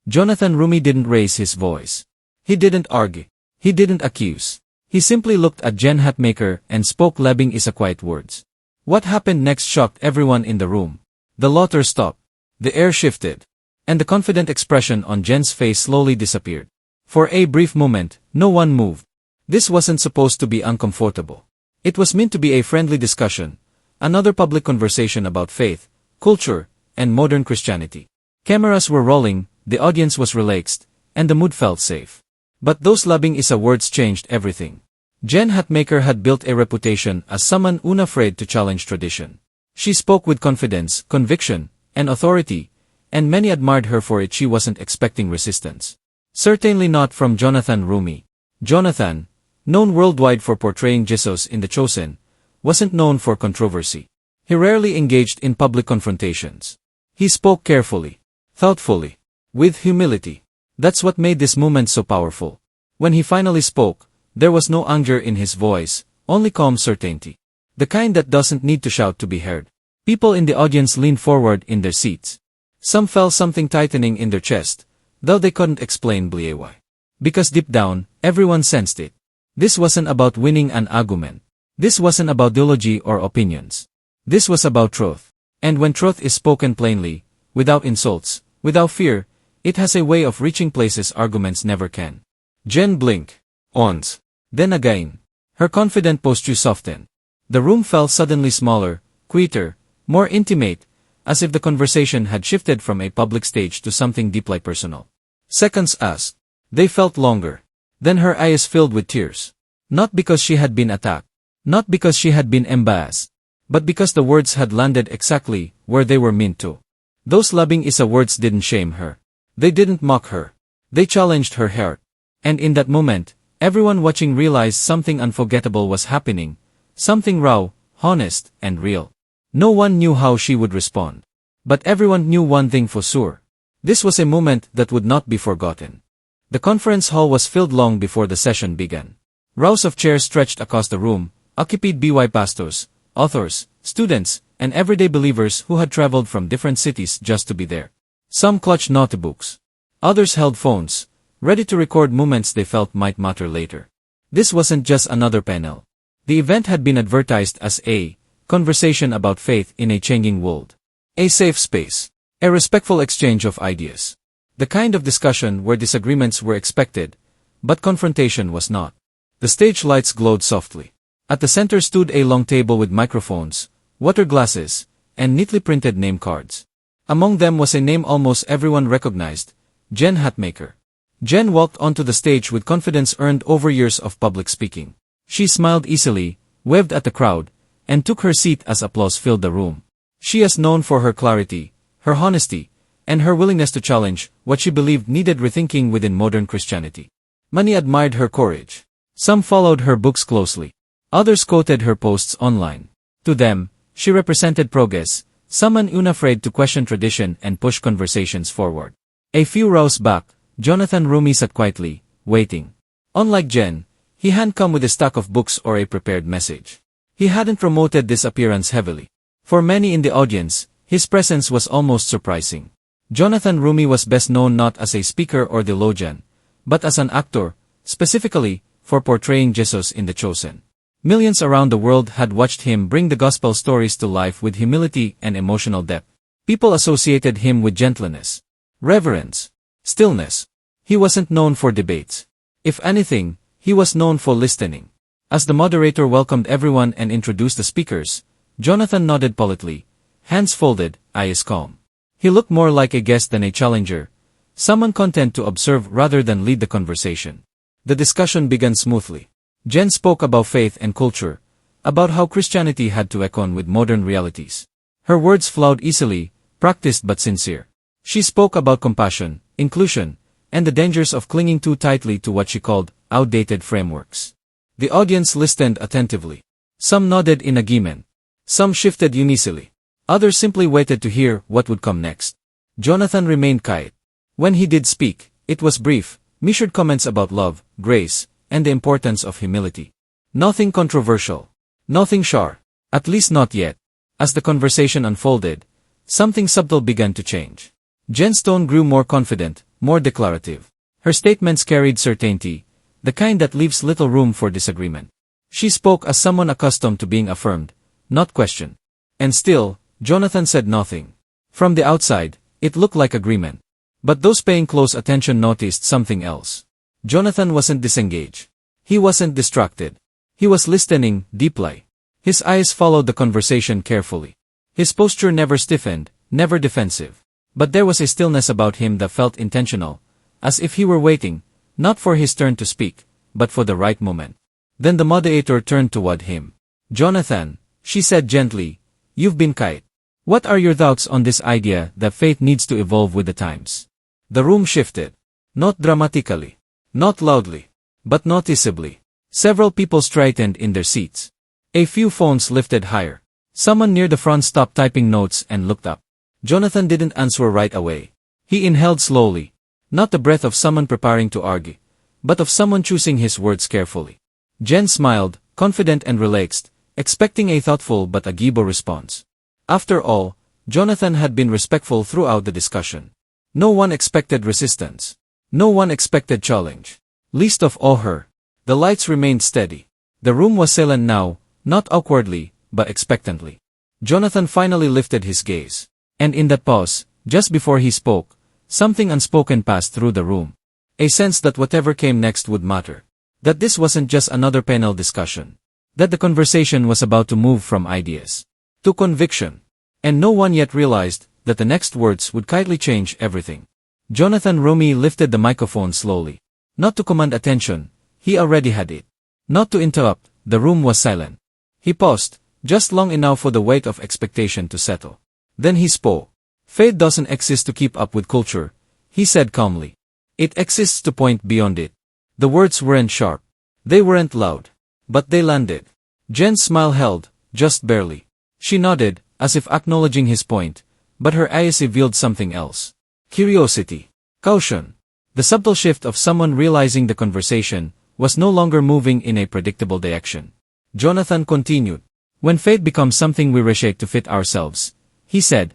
Jonathan Roumie didn't raise his voice. He didn't argue. He didn't accuse. He simply looked at Jen Hatmaker and spoke labbing is a quiet words. What happened next shocked everyone in the room. The laughter stopped. The air shifted. And the confident expression on Jen's face slowly disappeared. For a brief moment, no one moved. This wasn't supposed to be uncomfortable. It was meant to be a friendly discussion, another public conversation about faith, culture, and modern Christianity. Cameras were rolling, the audience was relaxed, and the mood felt safe. But those labbing is a words changed everything. Jen Hatmaker had built a reputation as someone unafraid to challenge tradition. She spoke with confidence, conviction, and authority, and many admired her for it. She wasn't expecting resistance. Certainly not from Jonathan Roumie. Jonathan, known worldwide for portraying Jesus in The Chosen, wasn't known for controversy. He rarely engaged in public confrontations. He spoke carefully, thoughtfully, with humility. That's what made this moment so powerful. When he finally spoke, there was no anger in his voice, only calm certainty. The kind that doesn't need to shout to be heard. People in the audience leaned forward in their seats. Some felt something tightening in their chest, though they couldn't explain why. Because deep down, everyone sensed it. This wasn't about winning an argument. This wasn't about ideology or opinions. This was about truth. And when truth is spoken plainly, without insults, without fear, it has a way of reaching places arguments never can. Jen blinked. Once. Then again. Her confident posture softened. The room felt suddenly smaller, quieter, more intimate, as if the conversation had shifted from a public stage to something deeply personal. Seconds passed. They felt longer. Then her eyes filled with tears. Not because she had been attacked. Not because she had been embarrassed. But because the words had landed exactly where they were meant to. Those labbing is a words didn't shame her. They didn't mock her. They challenged her heart. And in that moment, everyone watching realized something unforgettable was happening. Something raw, honest, and real. No one knew how she would respond. But everyone knew one thing for sure. This was a moment that would not be forgotten. The conference hall was filled long before the session began. Rows of chairs stretched across the room, occupied by pastors, authors, students, and everyday believers who had traveled from different cities just to be there. Some clutched notebooks. Others held phones, ready to record moments they felt might matter later. This wasn't just another panel. The event had been advertised as a conversation about faith in a changing world. A safe space. A respectful exchange of ideas. The kind of discussion where disagreements were expected, but confrontation was not. The stage lights glowed softly. At the center stood a long table with microphones, water glasses, and neatly printed name cards. Among them was a name almost everyone recognized, Jen Hatmaker. Jen walked onto the stage with confidence earned over years of public speaking. She smiled easily, waved at the crowd, and took her seat as applause filled the room. She is known for her clarity, her honesty, and her willingness to challenge what she believed needed rethinking within modern Christianity. Many admired her courage. Some followed her books closely. Others quoted her posts online. To them, she represented progress, someone unafraid to question tradition and push conversations forward. A few rows back, Jonathan Roumie sat quietly, waiting. Unlike Jen, he hadn't come with a stack of books or a prepared message. He hadn't promoted this appearance heavily. For many in the audience, his presence was almost surprising. Jonathan Roumie was best known not as a speaker or theologian, but as an actor, specifically, for portraying Jesus in The Chosen. Millions around the world had watched him bring the gospel stories to life with humility and emotional depth. People associated him with gentleness, reverence, stillness. He wasn't known for debates. If anything, he was known for listening. As the moderator welcomed everyone and introduced the speakers, Jonathan nodded politely, hands folded, eyes calm. He looked more like a guest than a challenger, someone content to observe rather than lead the conversation. The discussion began smoothly. Jen spoke about faith and culture, about how Christianity had to reckon with modern realities. Her words flowed easily, practiced but sincere. She spoke about compassion, inclusion, and the dangers of clinging too tightly to what she called outdated frameworks. The audience listened attentively. Some nodded in agreement. Some shifted uneasily. Others simply waited to hear what would come next. Jonathan remained quiet. When he did speak, it was brief, measured comments about love, grace, and the importance of humility. Nothing controversial. Nothing sharp. At least not yet. As the conversation unfolded, something subtle began to change. Jen's tone grew more confident, more declarative. Her statements carried certainty, the kind that leaves little room for disagreement. She spoke as someone accustomed to being affirmed, not questioned. And still, Jonathan said nothing. From the outside, it looked like agreement. But those paying close attention noticed something else. Jonathan wasn't disengaged. He wasn't distracted. He was listening deeply. His eyes followed the conversation carefully. His posture never stiffened, never defensive. But there was a stillness about him that felt intentional, as if he were waiting, not for his turn to speak, but for the right moment. Then the moderator turned toward him. Jonathan, she said gently, you've been quiet. What are your thoughts on this idea that faith needs to evolve with the times? The room shifted. Not dramatically. Not loudly. But noticeably. Several people straightened in their seats. A few phones lifted higher. Someone near the front stopped typing notes and looked up. Jonathan didn't answer right away. He inhaled slowly. Not the breath of someone preparing to argue, but of someone choosing his words carefully. Jen smiled, confident and relaxed, expecting a thoughtful but agreeable response. After all, Jonathan had been respectful throughout the discussion. No one expected resistance. No one expected challenge. Least of all her. The lights remained steady. The room was silent now, not awkwardly, but expectantly. Jonathan finally lifted his gaze. And in that pause, just before he spoke, something unspoken passed through the room. A sense that whatever came next would matter. That this wasn't just another panel discussion. That the conversation was about to move from ideas to conviction. And no one yet realized that the next words would quietly change everything. Jonathan Roumie lifted the microphone slowly. Not to command attention, he already had it. Not to interrupt, the room was silent. He paused, just long enough for the weight of expectation to settle. Then he spoke. Faith doesn't exist to keep up with culture, he said calmly. It exists to point beyond it. The words weren't sharp. They weren't loud. But they landed. Jen's smile held, just barely. She nodded, as if acknowledging his point, but her eyes revealed something else. Curiosity. Caution. The subtle shift of someone realizing the conversation was no longer moving in a predictable direction. Jonathan continued. When faith becomes something we reshape to fit ourselves, he said,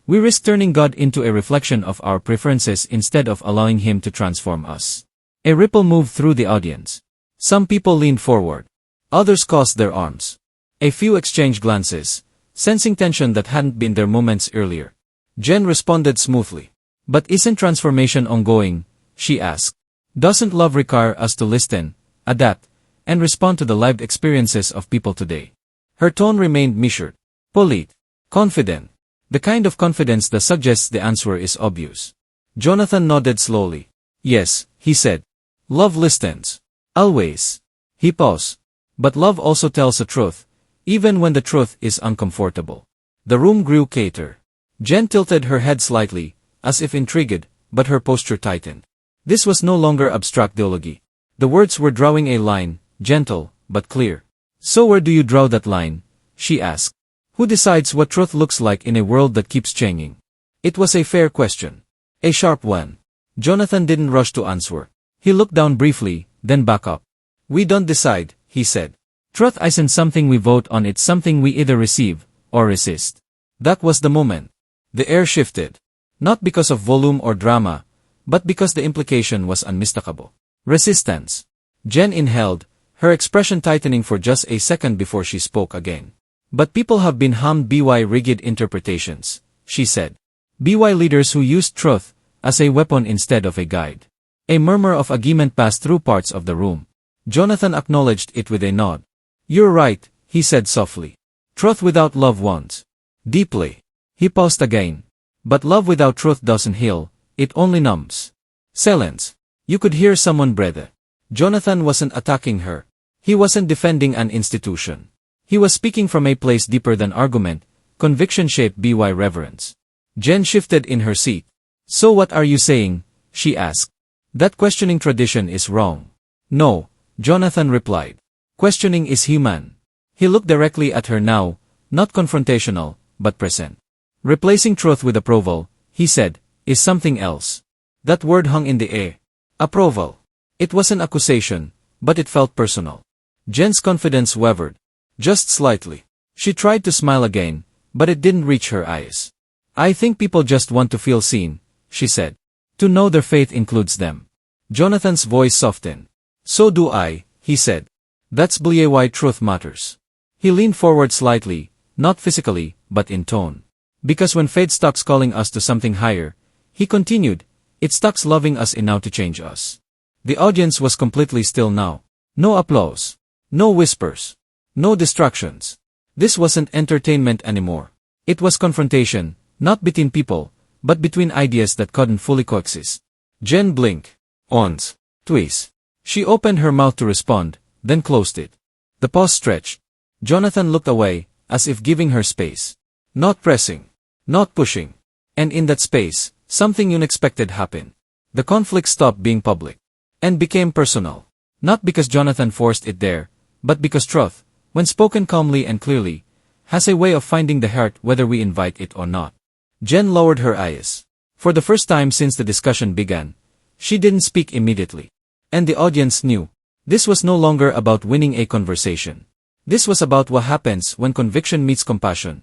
we risk turning God into a reflection of our preferences instead of allowing Him to transform us. A ripple moved through the audience. Some people leaned forward. Others crossed their arms. A few exchanged glances, sensing tension that hadn't been there moments earlier. Jen responded smoothly. But isn't transformation ongoing? She asked. Doesn't love require us to listen, adapt, and respond to the lived experiences of people today? Her tone remained measured, polite, confident. The kind of confidence that suggests the answer is obvious. Jonathan nodded slowly. Yes, he said. Love listens. Always. He paused. But love also tells the truth, even when the truth is uncomfortable. The room grew quieter. Jen tilted her head slightly, as if intrigued, but her posture tightened. This was no longer abstract theology. The words were drawing a line, gentle, but clear. So where do you draw that line? She asked. Who decides what truth looks like in a world that keeps changing? It was a fair question. A sharp one. Jonathan didn't rush to answer. He looked down briefly, then back up. We don't decide, he said. Truth isn't something we vote on, it's something we either receive or resist. That was the moment. The air shifted. Not because of volume or drama, but because the implication was unmistakable. Resistance. Jen inhaled, her expression tightening for just a second before she spoke again. But people have been harmed by rigid interpretations, she said. By leaders who used truth as a weapon instead of a guide. A murmur of agreement passed through parts of the room. Jonathan acknowledged it with a nod. You're right, he said softly. Truth without love wounds. Deeply. He paused again. But love without truth doesn't heal, it only numbs. Silence. You could hear someone breathe. Jonathan wasn't attacking her. He wasn't defending an institution. He was speaking from a place deeper than argument, conviction shaped by reverence. Jen shifted in her seat. So what are you saying? She asked. That questioning tradition is wrong. No, Jonathan replied. Questioning is human. He looked directly at her now, not confrontational, but present. Replacing truth with approval, he said, is something else. That word hung in the air. Approval. It was an accusation, but it felt personal. Jen's confidence wavered. Just slightly. She tried to smile again, but it didn't reach her eyes. I think people just want to feel seen, she said. To know their faith includes them. Jonathan's voice softened. So do I, he said. That's why truth matters. He leaned forward slightly, not physically, but in tone. Because when fate stops calling us to something higher, he continued, it stops loving us enough to change us. The audience was completely still now. No applause. No whispers. No distractions. This wasn't entertainment anymore. It was confrontation, not between people, but between ideas that couldn't fully coexist. Jen blinked. Once. Twice. She opened her mouth to respond, then closed it. The pause stretched. Jonathan looked away, as if giving her space. Not pressing. Not pushing. And in that space, something unexpected happened. The conflict stopped being public. And became personal. Not because Jonathan forced it there, but because truth, when spoken calmly and clearly, has a way of finding the heart whether we invite it or not. Jen lowered her eyes. For the first time since the discussion began, she didn't speak immediately. And the audience knew. This was no longer about winning a conversation. This was about what happens when conviction meets compassion,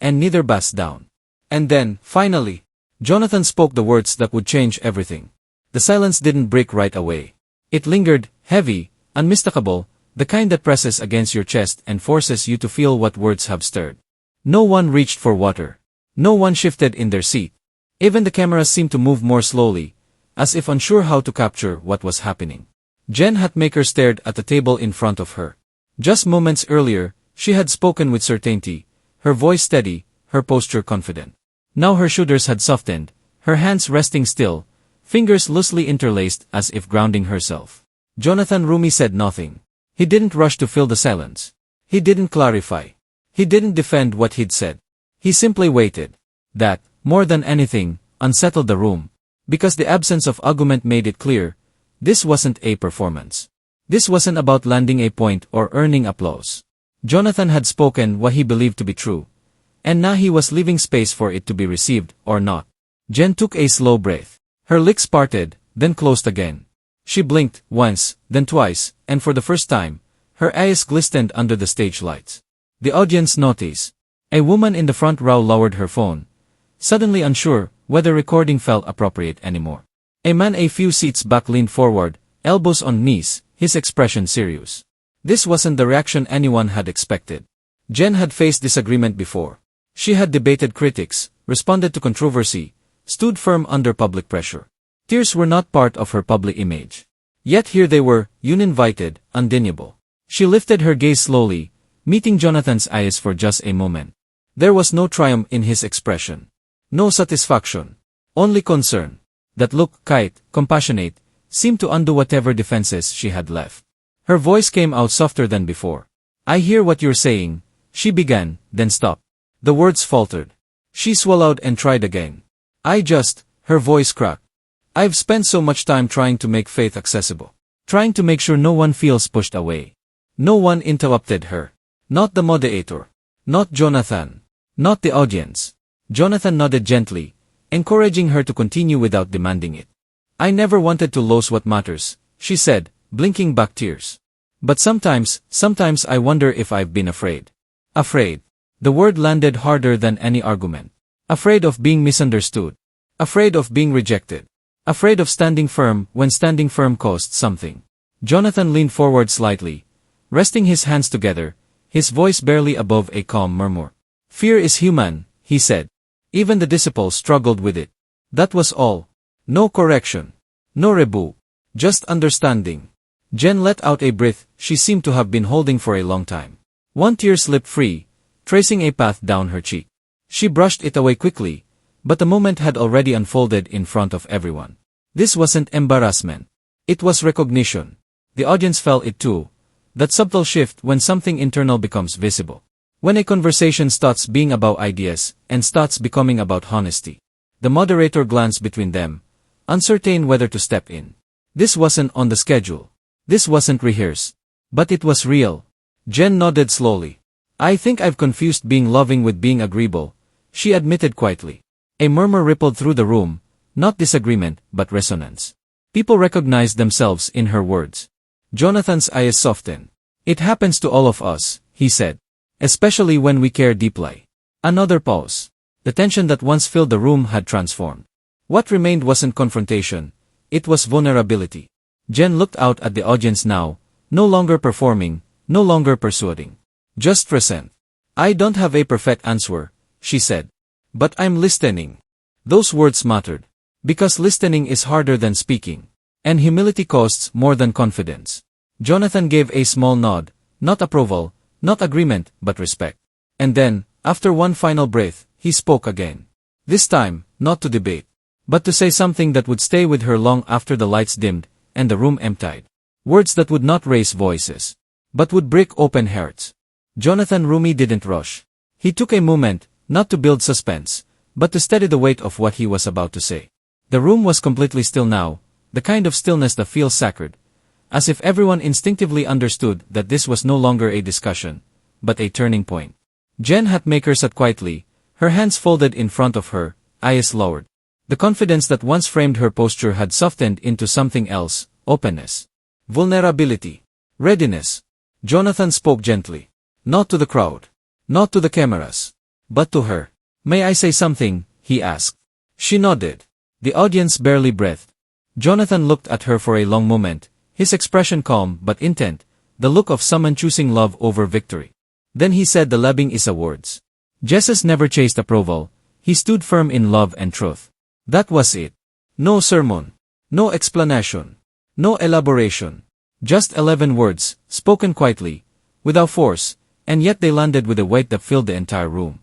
and neither backs down. And then, finally, Jonathan spoke the words that would change everything. The silence didn't break right away. It lingered, heavy, unmistakable, the kind that presses against your chest and forces you to feel what words have stirred. No one reached for water. No one shifted in their seat. Even the cameras seemed to move more slowly, as if unsure how to capture what was happening. Jen Hatmaker stared at the table in front of her. Just moments earlier, she had spoken with certainty, her voice steady, her posture confident. Now her shoulders had softened, her hands resting still, fingers loosely interlaced as if grounding herself. Roumie said nothing. He didn't rush to fill the silence. He didn't clarify. He didn't defend what he'd said. He simply waited. That, more than anything, unsettled the room. Because the absence of argument made it clear, this wasn't a performance. This wasn't about landing a point or earning applause. Jonathan had spoken what he believed to be true. And now he was leaving space for it to be received or not. Jen took a slow breath. Her lips parted, then closed again. She blinked, once, then twice, and for the first time, her eyes glistened under the stage lights. The audience noticed. A woman in the front row lowered her phone, suddenly unsure whether recording felt appropriate anymore. A man a few seats back leaned forward, elbows on knees, his expression serious. This wasn't the reaction anyone had expected. Jen had faced disagreement before. She had debated critics, responded to controversy, stood firm under public pressure. Tears were not part of her public image. Yet here they were, uninvited, undeniable. She lifted her gaze slowly, meeting Jonathan's eyes for just a moment. There was no triumph in his expression. No satisfaction. Only concern. That look, kite, compassionate, seemed to undo whatever defenses she had left. Her voice came out softer than before. I hear what you're saying, she began, then stopped. The words faltered. She swallowed and tried again. Her voice cracked. I've spent so much time trying to make faith accessible. Trying to make sure no one feels pushed away. No one interrupted her. Not the moderator. Not Jonathan. Not the audience. Jonathan nodded gently, encouraging her to continue without demanding it. I never wanted to lose what matters, she said, blinking back tears. But sometimes I wonder if I've been afraid. Afraid. The word landed harder than any argument. Afraid of being misunderstood. Afraid of being rejected. Afraid of standing firm when standing firm cost something. Jonathan leaned forward slightly, resting his hands together, his voice barely above a calm murmur. Fear is human, he said. Even the disciples struggled with it. That was all. No correction. No rebuke. Just understanding. Jen let out a breath she seemed to have been holding for a long time. One tear slipped free, tracing a path down her cheek. She brushed it away quickly, but the moment had already unfolded in front of everyone. This wasn't embarrassment. It was recognition. The audience felt it too. That subtle shift when something internal becomes visible. When a conversation starts being about ideas and starts becoming about honesty. The moderator glanced between them, uncertain whether to step in. This wasn't on the schedule. This wasn't rehearsed. But it was real. Jen nodded slowly. I think I've confused being loving with being agreeable, she admitted quietly. A murmur rippled through the room, not disagreement, but resonance. People recognized themselves in her words. Jonathan's eyes softened. It happens to all of us, he said. Especially when we care deeply. Another pause. The tension that once filled the room had transformed. What remained wasn't confrontation, it was vulnerability. Jen looked out at the audience now, no longer performing, no longer persuading. Just present. I don't have a perfect answer, she said. But I'm listening. Those words mattered. Because listening is harder than speaking. And humility costs more than confidence. Jonathan gave a small nod, not approval, not agreement, but respect. And then, after one final breath, he spoke again. This time, not to debate, but to say something that would stay with her long after the lights dimmed and the room emptied. Words that would not raise voices, but would break open hearts. Jonathan Roumie didn't rush. He took a moment, not to build suspense, but to steady the weight of what he was about to say. The room was completely still now, the kind of stillness that feels sacred, as if everyone instinctively understood that this was no longer a discussion, but a turning point. Jen Hatmaker sat quietly, her hands folded in front of her, eyes lowered. The confidence that once framed her posture had softened into something else, openness. Vulnerability. Readiness. Jonathan spoke gently. Not to the crowd. Not to the cameras. But to her. May I say something? He asked. She nodded. The audience barely breathed. Jonathan looked at her for a long moment, his expression calm but intent, the look of someone choosing love over victory. Then he said the labbing is a words. Jesus never chased approval, he stood firm in love and truth. That was it. No sermon. No explanation. No elaboration. Just 11 words, spoken quietly, without force, and yet they landed with a weight that filled the entire room.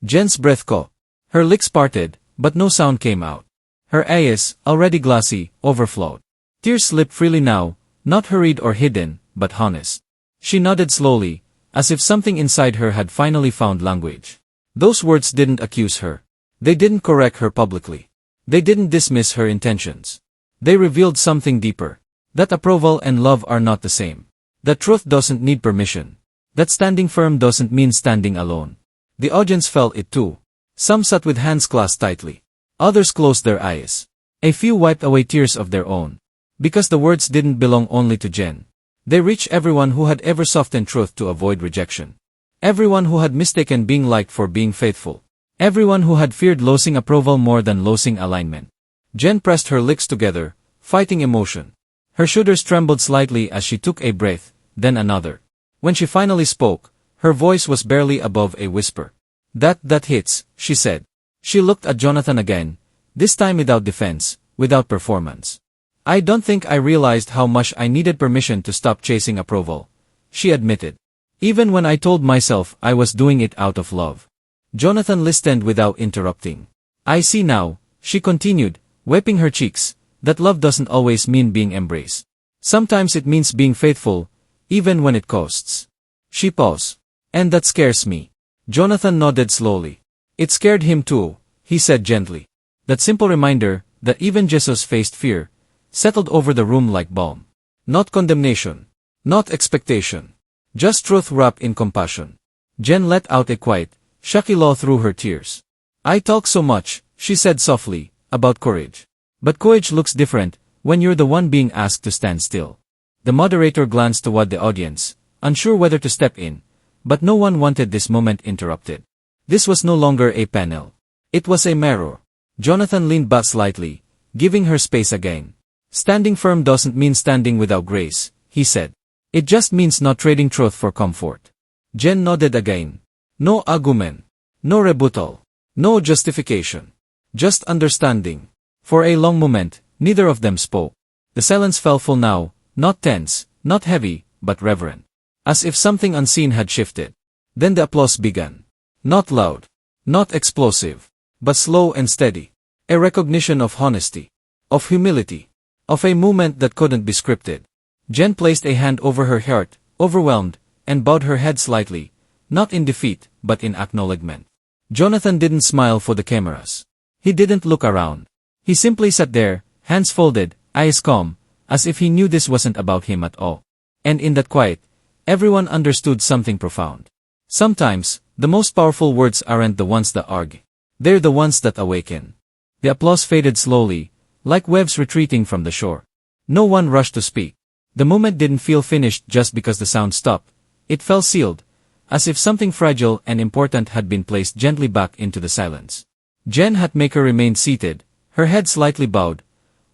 Jen's breath caught. Her lips parted, but no sound came out. Her eyes, already glassy, overflowed. Tears slipped freely now, not hurried or hidden, but honest. She nodded slowly, as if something inside her had finally found language. Those words didn't accuse her. They didn't correct her publicly. They didn't dismiss her intentions. They revealed something deeper. That approval and love are not the same. That truth doesn't need permission. That standing firm doesn't mean standing alone. The audience felt it too. Some sat with hands clasped tightly. Others closed their eyes. A few wiped away tears of their own. Because the words didn't belong only to Jen. They reached everyone who had ever softened truth to avoid rejection. Everyone who had mistaken being liked for being faithful. Everyone who had feared losing approval more than losing alignment. Jen pressed her lips together, fighting emotion. Her shoulders trembled slightly as she took a breath, then another. When she finally spoke, her voice was barely above a whisper. That hits, she said. She looked at Jonathan again, this time without defense, without performance. I don't think I realized how much I needed permission to stop chasing approval, she admitted. Even when I told myself I was doing it out of love. Jonathan listened without interrupting. I see now, she continued, wiping her cheeks, that love doesn't always mean being embraced. Sometimes it means being faithful, even when it costs. She paused. And that scares me. Jonathan nodded slowly. It scared him too, he said gently. That simple reminder, that even Jesus faced fear, settled over the room like balm. Not condemnation. Not expectation. Just truth wrapped in compassion. Jen let out a quiet, shaky laugh through her tears. I talk so much, she said softly, about courage. But courage looks different when you're the one being asked to stand still. The moderator glanced toward the audience, unsure whether to step in, but no one wanted this moment interrupted. This was no longer a panel. It was a mirror. Jonathan leaned back slightly, giving her space again. Standing firm doesn't mean standing without grace, he said. It just means not trading truth for comfort. Jen nodded again. No argument. No rebuttal. No justification. Just understanding. For a long moment, neither of them spoke. The silence fell full now, not tense, not heavy, but reverent. As if something unseen had shifted. Then the applause began. Not loud. Not explosive. But slow and steady. A recognition of honesty. Of humility. Of a movement that couldn't be scripted. Jen placed a hand over her heart, overwhelmed, and bowed her head slightly, not in defeat, but in acknowledgement. Jonathan didn't smile for the cameras. He didn't look around. He simply sat there, hands folded, eyes calm, as if he knew this wasn't about him at all. And in that quiet, everyone understood something profound. Sometimes, the most powerful words aren't the ones that argue. They're the ones that awaken. The applause faded slowly, like waves retreating from the shore. No one rushed to speak. The moment didn't feel finished just because the sound stopped. It felt sealed, as if something fragile and important had been placed gently back into the silence. Jen Hatmaker remained seated, Her head slightly bowed,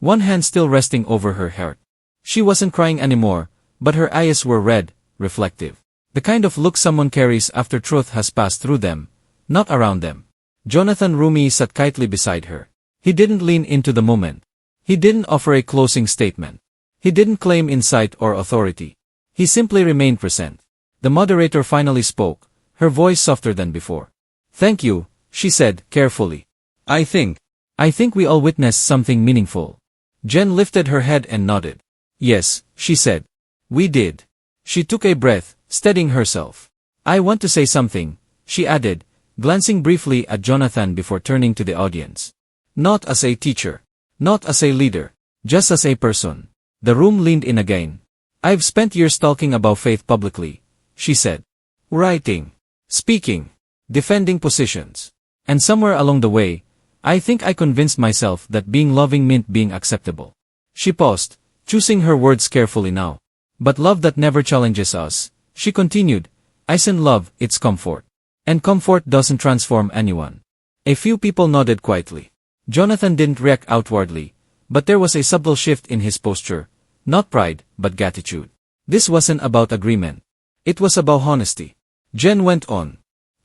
one hand still resting over her heart. She wasn't crying anymore, but her eyes were red, reflective. The kind of look someone carries after truth has passed through them, not around them. Jonathan Roumie sat quietly beside her. He didn't lean into the moment. He didn't offer a closing statement. He didn't claim insight or authority. He simply remained present. The moderator finally spoke, her voice softer than before. "Thank you," she said, carefully. I think we all witnessed something meaningful." Jen lifted her head and nodded. "Yes," she said. "We did." She took a breath, steadying herself. "I want to say something," she added, glancing briefly at Jonathan before turning to the audience. "Not as a teacher. Not as a leader. Just as a person." The room leaned in again. "I've spent years talking about faith publicly," she said. "Writing. Speaking. Defending positions. And somewhere along the way, I think I convinced myself that being loving meant being acceptable." She paused, choosing her words carefully now. "But love that never challenges us," she continued, "isn't love, it's comfort. And comfort doesn't transform anyone." A few people nodded quietly. Jonathan didn't react outwardly, but there was a subtle shift in his posture, not pride, but gratitude. This wasn't about agreement. It was about honesty. Jen went on.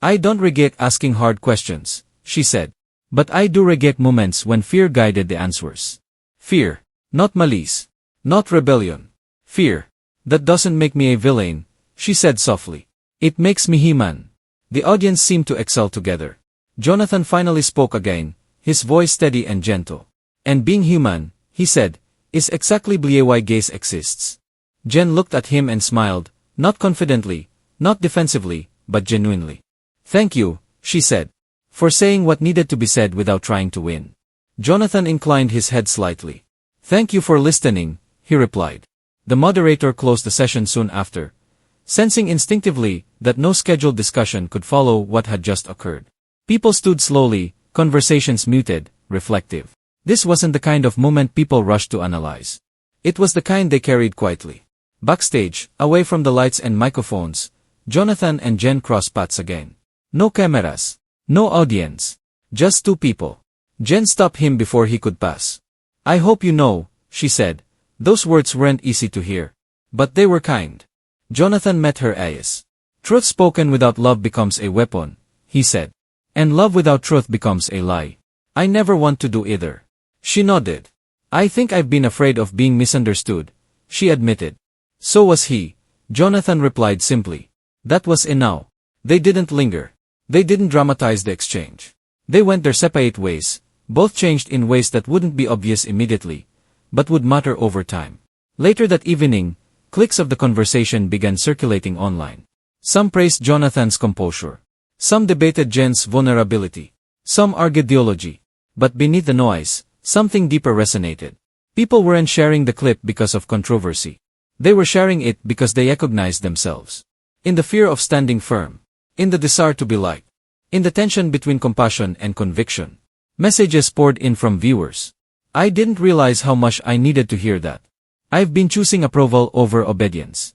"I don't regret asking hard questions," she said. "But I do regret moments when fear guided the answers. Fear. Not malice. Not rebellion. Fear. That doesn't make me a villain," she said softly. "It makes me human." The audience seemed to exhale together. Jonathan finally spoke again, his voice steady and gentle. "And being human," he said, "is exactly why gaze exists." Jen looked at him and smiled, not confidently, not defensively, but genuinely. "Thank you," she said, "for saying what needed to be said without trying to win." Jonathan inclined his head slightly. "Thank you for listening," he replied. The moderator closed the session soon after, sensing instinctively that no scheduled discussion could follow what had just occurred. People stood slowly, conversations muted, reflective. This wasn't the kind of moment people rushed to analyze. It was the kind they carried quietly. Backstage, away from the lights and microphones, Jonathan and Jen crossed paths again. No cameras. No audience. Just two people. Jen stopped him before he could pass. "I hope you know," she said. Those words weren't easy to hear. But they were kind. Jonathan met her eyes. "Truth spoken without love becomes a weapon," he said. "And love without truth becomes a lie. I never want to do either." She nodded. "I think I've been afraid of being misunderstood," she admitted. "So was he," Jonathan replied simply. That was enough. They didn't linger. They didn't dramatize the exchange. They went their separate ways, both changed in ways that wouldn't be obvious immediately, but would matter over time. Later that evening, clips of the conversation began circulating online. Some praised Jonathan's composure. Some debated Jen's vulnerability. Some argued theology. But beneath the noise, something deeper resonated. People weren't sharing the clip because of controversy. They were sharing it because they recognized themselves. In the fear of standing firm. In the desire to be liked. In the tension between compassion and conviction. Messages poured in from viewers. "I didn't realize how much I needed to hear that. I've been choosing approval over obedience.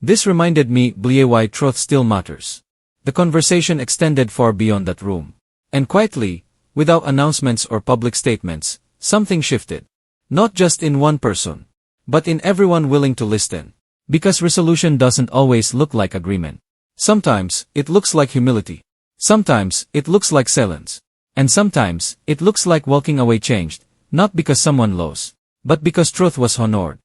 This reminded me why truth still matters." The conversation extended far beyond that room. And quietly, without announcements or public statements, something shifted. Not just in one person, but in everyone willing to listen. Because resolution doesn't always look like agreement. Sometimes, it looks like humility. Sometimes, it looks like silence. And sometimes, it looks like walking away changed, not because someone lost, but because truth was honored.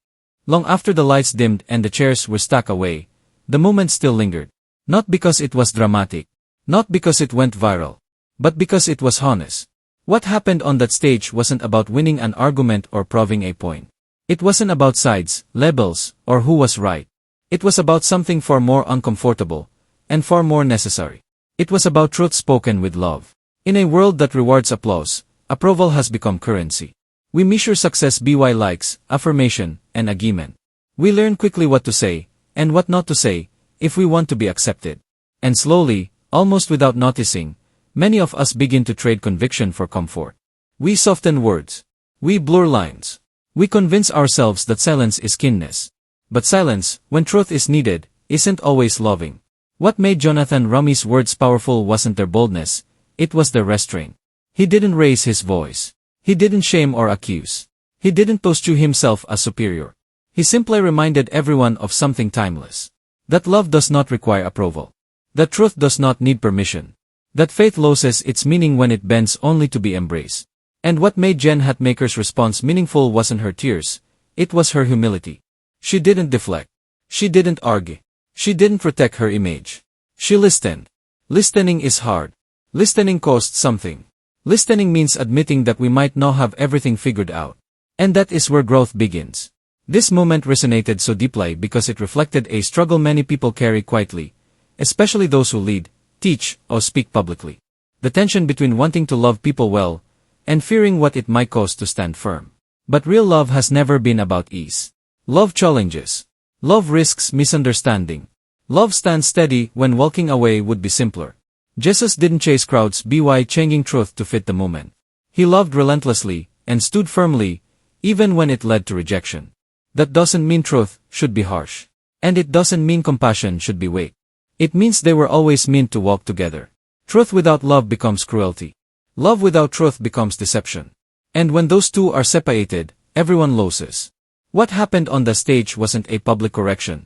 Long after the lights dimmed and the chairs were stacked away, the moment still lingered. Not because it was dramatic. Not because it went viral. But because it was honest. What happened on that stage wasn't about winning an argument or proving a point. It wasn't about sides, labels, or who was right. It was about something far more uncomfortable, and far more necessary. It was about truth spoken with love. In a world that rewards applause, approval has become currency. We measure success by likes, affirmation, and agreement. We learn quickly what to say, and what not to say, if we want to be accepted. And slowly, almost without noticing, many of us begin to trade conviction for comfort. We soften words. We blur lines. We convince ourselves that silence is kindness. But silence, when truth is needed, isn't always loving. What made Jonathan Roumie's words powerful wasn't their boldness, it was their restraint. He didn't raise his voice. He didn't shame or accuse. He didn't posture himself as superior. He simply reminded everyone of something timeless. That love does not require approval. That truth does not need permission. That faith loses its meaning when it bends only to be embraced. And what made Jen Hatmaker's response meaningful wasn't her tears, it was her humility. She didn't deflect. She didn't argue. She didn't protect her image. She listened. Listening is hard. Listening costs something. Listening means admitting that we might not have everything figured out. And that is where growth begins. This moment resonated so deeply because it reflected a struggle many people carry quietly, especially those who lead, teach, or speak publicly. The tension between wanting to love people well and fearing what it might cost to stand firm. But real love has never been about ease. Love challenges. Love risks misunderstanding. Love stands steady when walking away would be simpler. Jesus didn't chase crowds by changing truth to fit the moment. He loved relentlessly and stood firmly, even when it led to rejection. That doesn't mean truth should be harsh. And it doesn't mean compassion should be weak. It means they were always meant to walk together. Truth without love becomes cruelty. Love without truth becomes deception. And when those two are separated, everyone loses. What happened on the stage wasn't a public correction.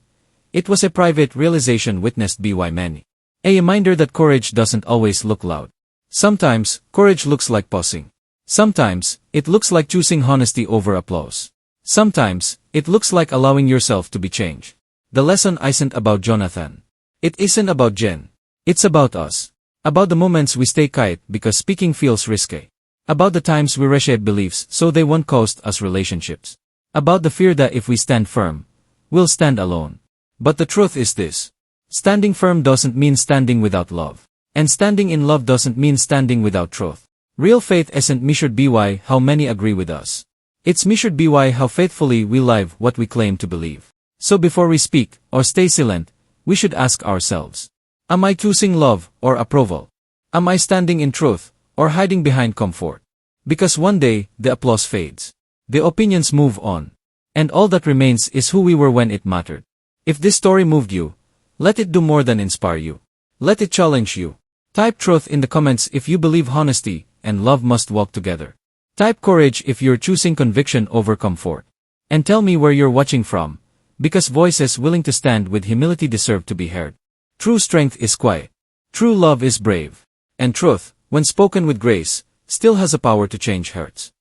It was a private realization witnessed by many. A reminder that courage doesn't always look loud. Sometimes, courage looks like pausing. Sometimes, it looks like choosing honesty over applause. Sometimes, it looks like allowing yourself to be changed. The lesson isn't about Jonathan. It isn't about Jen. It's about us. About the moments we stay quiet because speaking feels risky. About the times we reshape beliefs so they won't cost us relationships. About the fear that if we stand firm, we'll stand alone. But the truth is this. Standing firm doesn't mean standing without love. And standing in love doesn't mean standing without truth. Real faith isn't measured by how many agree with us. It's measured by how faithfully we live what we claim to believe. So before we speak, or stay silent, we should ask ourselves. Am I choosing love, or approval? Am I standing in truth, or hiding behind comfort? Because one day, the applause fades. The opinions move on. And all that remains is who we were when it mattered. If this story moved you, let it do more than inspire you. Let it challenge you. Type truth in the comments if you believe honesty and love must walk together. Type courage if you're choosing conviction over comfort. And tell me where you're watching from, because voices willing to stand with humility deserve to be heard. True strength is quiet. True love is brave. And truth, when spoken with grace, still has a power to change hearts.